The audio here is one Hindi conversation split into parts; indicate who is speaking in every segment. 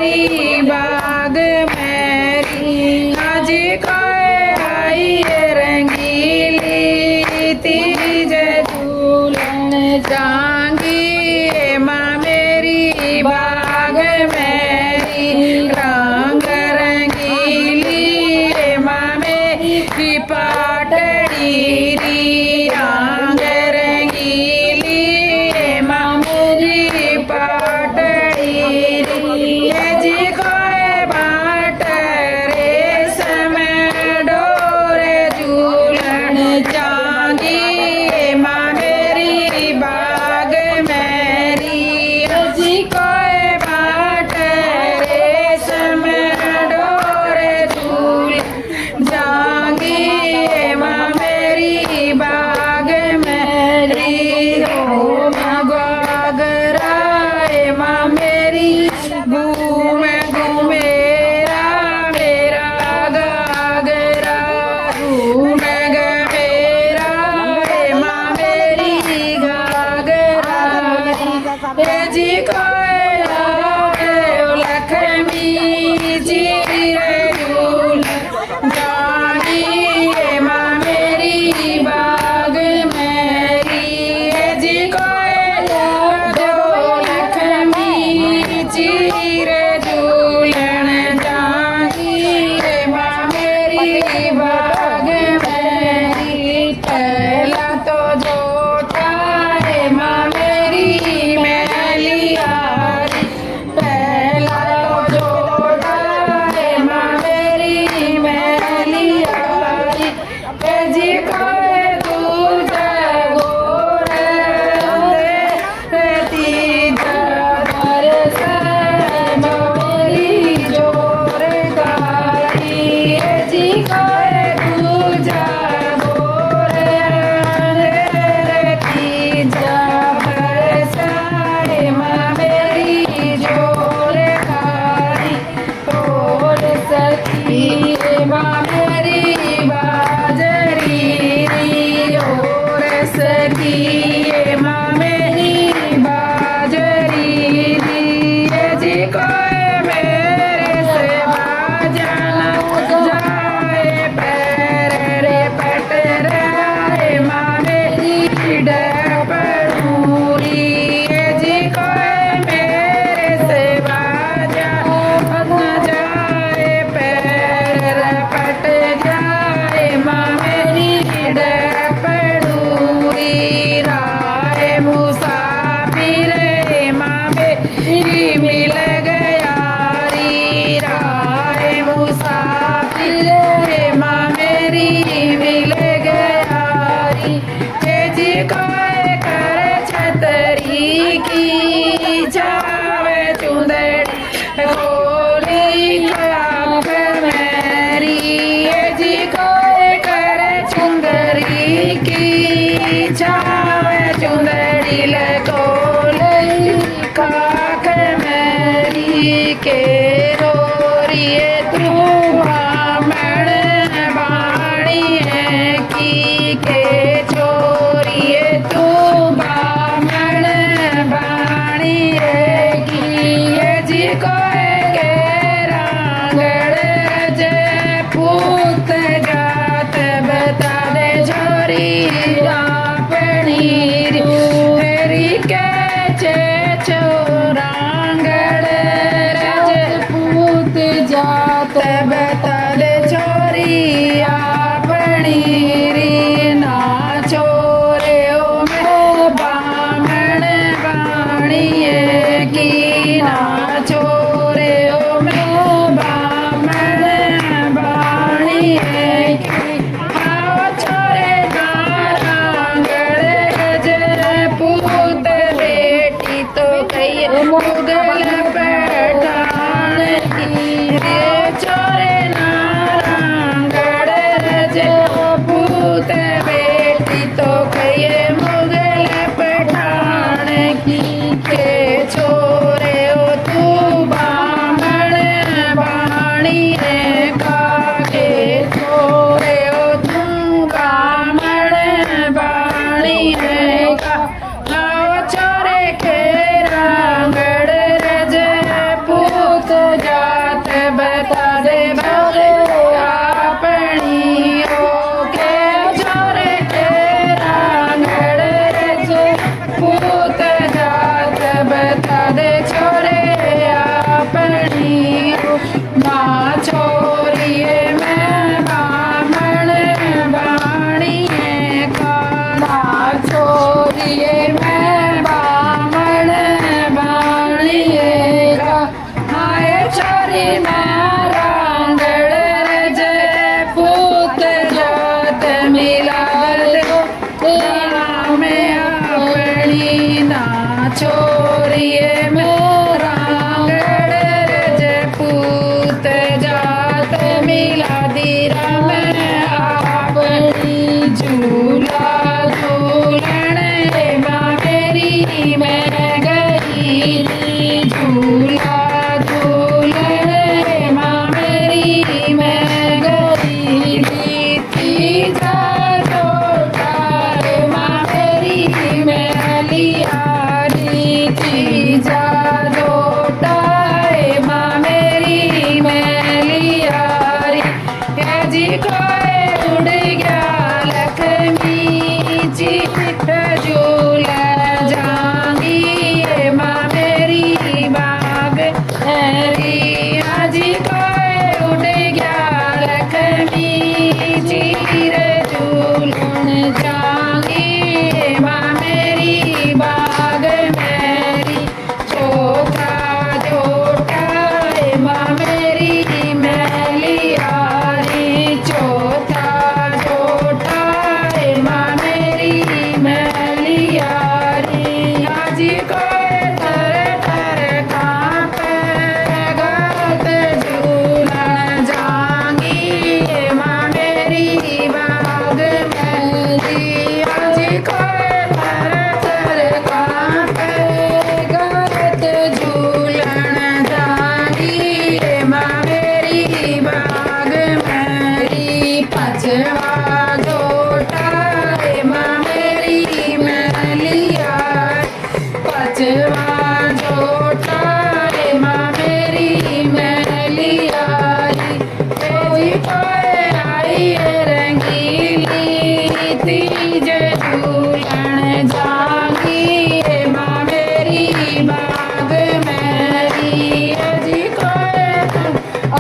Speaker 1: मेरी बाग मेरी आज आई रंगीली तीज झूलन जांगी माँ मेरी बाग मेरी रंग रंगीली माँ मेरी पाटड़ी री रंग रंगीली माँ मेरी पाटड़ी री जी कोई बाट रे समय डोरे झूलन जांगी माँ मेरी बाग मेरी जी कोई बाट रे समय डोरे झूलन जांगी माँ मेरी बाग मेरी हो मगराए माँ मेरी घूमे घूमेरा मेरा गागरा घूमे गमेरा माँ मेरी गागरा जी कोई लक्ष्मी जी झूल जानी माँ मेरी बाग मेरी जी कोई लक्ष्मी जी झूलन जानी माँ मेरी बाग मेरी पहला तो जोटा है माँ मेरी मैलियारी पहला तो जोटा है माँ मेरी मैलियारी जी कोई दूजा गोरे तीजा दरसा मेरी जोर गारी जी कोई दूजा गोरे तीजा दरसा माँ मेरी जोर गारी और सखी माँ मेरी बाजरी री और सखी माँ मेरी बाजरी री जी कोई मेरे से बाजना जाए पैर रे पट रे माँ मेरी डपरूरी जी कोई मेरे से बाजा जाए पैर रे पट जाए माँ मेरी डपरूरी राय मुसाफिर माँ मेरी मिल गया री राय मुसाफिर माँ मेरी मिल गया री जी कोई कर छतरी की छावे चुंदड़ी होली आँख मेरी जी कोई कर चुंदरी की छावे चुंदड़ी लगोली काख मेरी के रोरिए तू ब्राह्मण बाणी की के छोरिए तू ब्राह्मण बाणी की जी कोई के रांगड़ जय पूत जात बता दे छोरी अपनी री के चोरांगड़ रजपूत जात बता दे छोरी अपनी री ना छोरे ओ मैं बामण बाणिए की ना छोरे ओ मैं बामण बाणिए की आओ छोरे गारांगड़ रजपूत बेटी तो कही मुगल पठान की रे छोरे ना छोरिए मैं बामण बाणिए का, ना छोरिए मैं बामण बाणिए का, हाय छोरी मैं रांगड़ रजे पूत जात मिला दो तेरा में अपनी, ना छोरिए मैं रांगड़ रजे पूत जात मिला दीरा में अपनी, झूला झूलन माँ मेरी मैं गई, झूला झूलन माँ मेरी मैं गई, तीजा जोटा माँ मेरी मैं लिया, तीजा जोटा माँ मेरी मैं लिया, जी कोई उड़ गया लक्ष्मी जी झूला जाएंगी माँ मेरी बाग हरी, जी कोई उड़ गया लक्ष्मी जी झूलन जाएंगी माँ मेरी बाग मेरी, चौथा जोटा माँ मेरी मैं लिया, चौथा जोटा माँ मेरी मैं लिया, आज कोई तर तर कांपे गात झूलन जाएंगी माँ मेरी बाग मेरी, आज कोई तर तर कांपे गात झूलन जाएंगी माँ मेरी बाग मेरी, पांचवा जोटा माँ मेरी मैं लिया, पांचवा जोटा माँ मेरी मैं लिया, तेरी कोई आई रंगीली तीज झूलन जाएंगी माँ मेरी बाग मेरी, जी कोई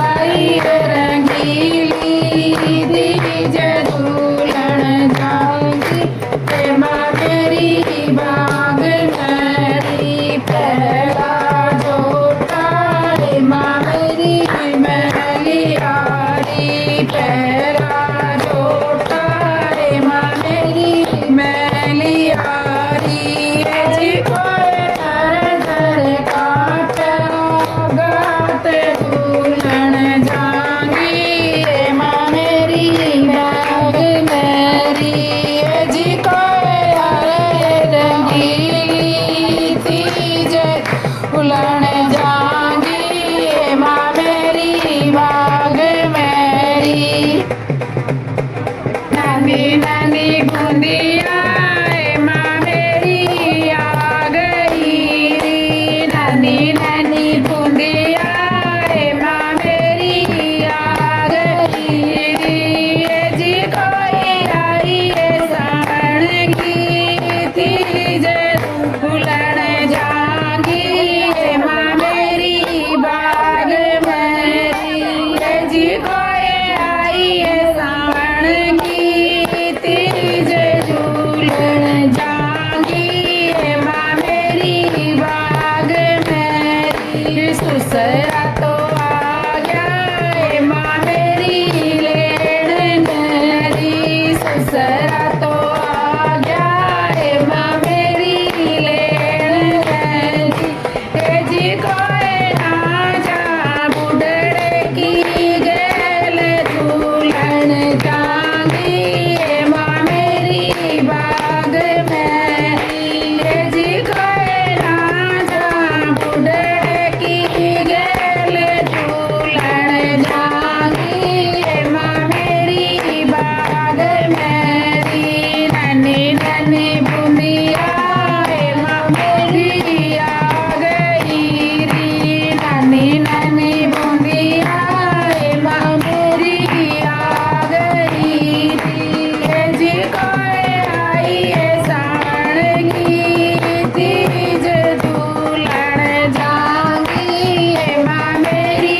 Speaker 1: आई रंगीली तीज झूलन जाएंगी माँ मेरी बाग मेरी, पहला जोटा माँ मेरी मैं लिया, पहला जोटा माँ मेरी मैं लिया, जी कोई तर तर कांपे गात झूलन जाएंगी माँ मेरी बाग मेरी, जी कोई हरे रंगीली तीज झूलन जाएंगी माँ मेरी बाग मेरी, नानी नानी बूंदिया माँ मेरी आ गई, नानी नानी बूंदिया माँ मेरी आ गई, जी कोई आई सावन की तीज झूलन जाएंगी माँ मेरी बाग मेरी, जी कोई आई सावन की तीज झूलन जाएंगी माँ मेरी बाग मेरी, सुसरा तो आ गया माँ मेरी लेन मेरी, सुसरा तो आ गया माँ मेरी लेन मेरी, जी कोई ना जा बुढ़ड़े की गेल झूलन जाएंगी माँ मेरी बाग मेरी, जी कोई ना जा बुढ़ड़े की गेल झूलन जाएंगी माँ मेरी बाग मेरी, नन्ही नन्ही बूंदिया माँ मेरी आ गई री, नन्ही नन्ही बूंदिया माँ मेरी आ गई री, जी कोई आई सावन की तीज झूलन जाएंगी माँ मेरी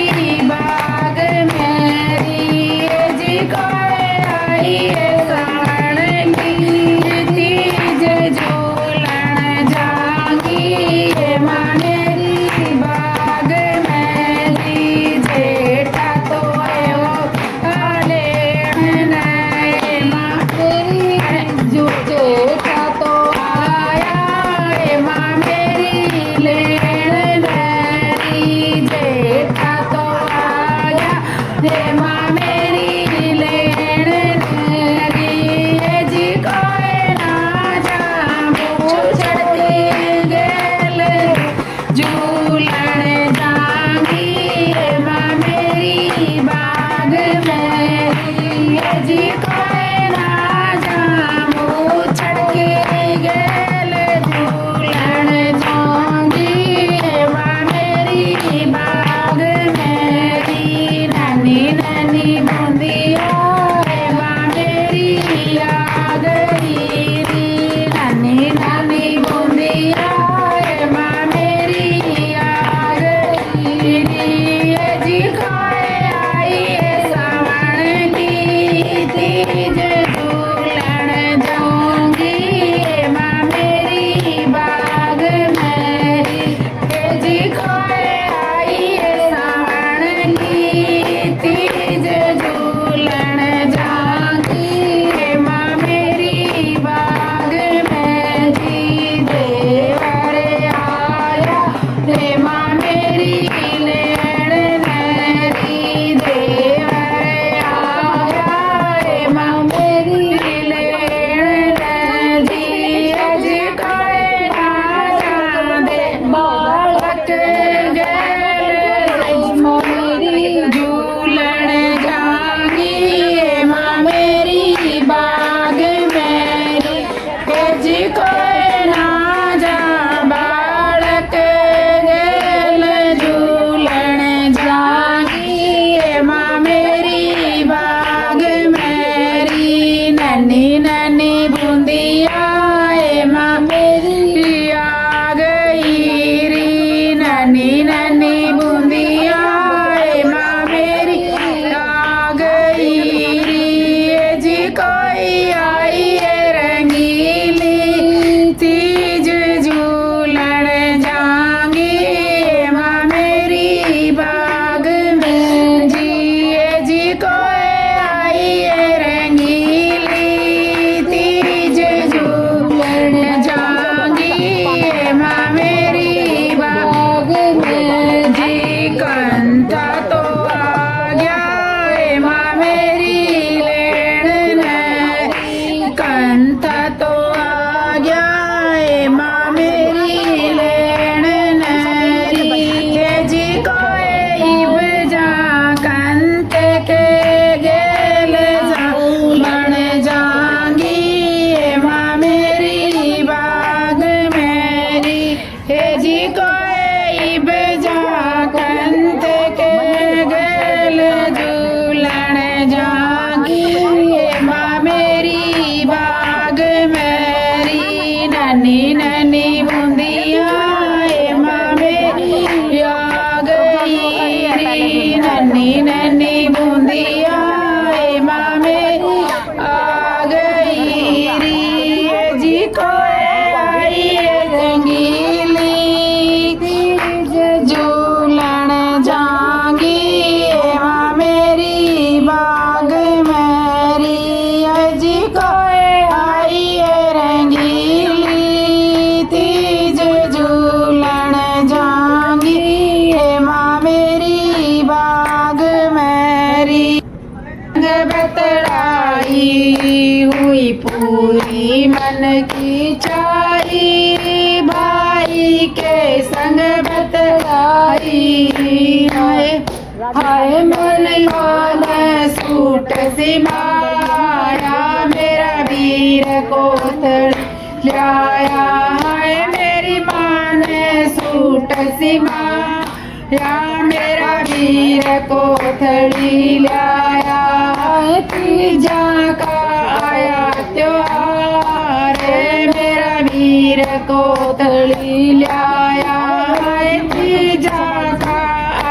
Speaker 1: हे माँ मेरी लेण नदी जी कोई ना जामू चढ़ती गेल झूलण जांगी हे माँ मेरी बाग मेरी जी कोई ना जामू चढ़के गेल झूलण जांगी हे माँ मेरी बाग मेरी नानी नानी बूंदिया हे माँ मेरी आ गई री नानी नानी बूंदिया हे माँ मेरी आ गई री जी कोई आई है सावन की तीज झूलण जाऊंगी हे माँ मेरी बाग मेरी जी कोई आई है सावन की तीज झूलण जाऊंगी हे माँ मेरी बाग मेरी देवर आया हे माँ मेरी लेण नरी देवर आया हे माँ मेरी लेण नरी अज कोई ना जांदे बालक गेल मेरी झूलण जांगी हे माँ मेरी बाग मेरी अज कोई ना जा बालक गेल झूलण जांगी हे माँ मेरी बाग मेरी नन्ही नन्ही बूंदिया हे माँ मेरी आ गई री नन्ही नन्ही बूंदिया हे माँ मेरी आ गई री जी कोई आई है रंगीली तीज झूलण जांगी हे माँ मेरी बाग में जी कोई आई है रंगीली तीज झूलण जांगी हे माँ मेरी बाग में जी कंथा तो आ गया हे माँ मेरी लेण नरी कंथा तो आ गया हे माँ मेरी लेण नरी हे जी कोई बजा कंथ के गेल बन जांगी हे माँ मेरी बाग मेरी हे जी कोई बजा कंथ के गेल झूलण जांगी हे माँ मेरी बाग मेरी नन्ही नन्ही बूंदिया हे माँ मेरी आ गई री नन्ही नन्ही बूंदिया हे माँ मेरी आ गई री जी कोई आई है रंगीली तीज झूलण जांगी हे माँ मेरी बाग मेरी जी कोई आई है रंगीली तीज झूलण जांगी हे माँ मेरी बाग मेरी बतलाई हुई पूरी मन की चाही भाई के संग बतलाई हाय हाय मन लाल सूट सिमाया मेरा वीर कोथल लाया हाय मेरी माँ ने सूट सिमाया मेरा वीर कोथली लाया तीजा का आया त्योहार मेरा वीर कोथली लाया तीजा का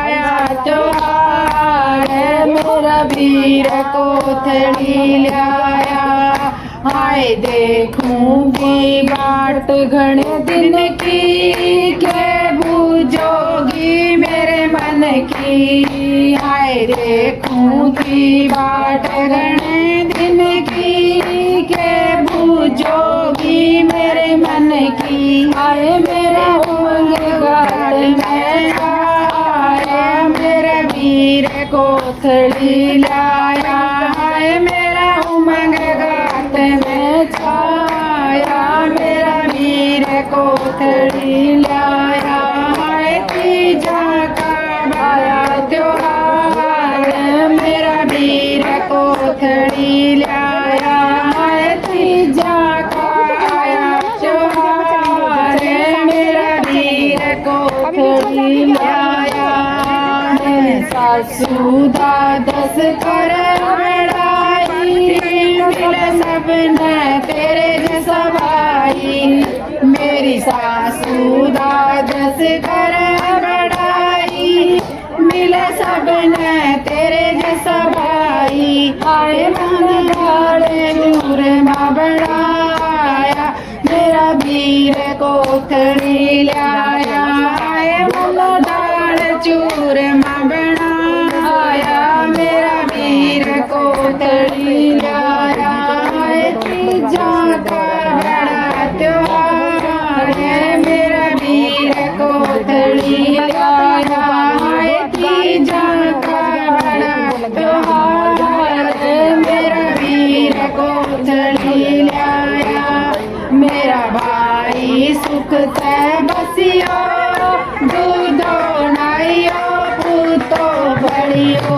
Speaker 1: आया त्योहार मेरा वीर कोथली लाया हाय देखूंगी बाट घने दिन की के बूझोगी मेरे मन की हाय देखूंगी बाट घने दिन की के बूझोगी मेरे मन की हाय मेरा घाट में आया मेरा वीर कोथड़ी लाया है मेरा उमंग घाट में छाया मेरा वीर कोथड़ी लाया है तीजा का बड़ा त्योहार मेरा वीर कोथड़ी लाया है तीजा का आया त्योहार मेरा वीर कोथड़ी लाया सासू दादस कर बड़ाई मिल सब न तेरे जैसा भाई मेरी सासू दादस कर बड़ाई मिल सब न तेरे जैसा भाई आए मन गाड़े दूर माँ बढ़ाया मेरा वीर कोथड़ी लाया आए मन दाड़ चूर माँ बनाया मेरा वीर कोथड़ी लाया तीजा का बड़ा त्योहार है मेरा वीर कोथड़ी लाया तीजा का बड़ा त्योहार है मेरा वीर कोथड़ी लाया मेरा भाई सुख से बसियो दूधो नाइयो पूतो बड़ियो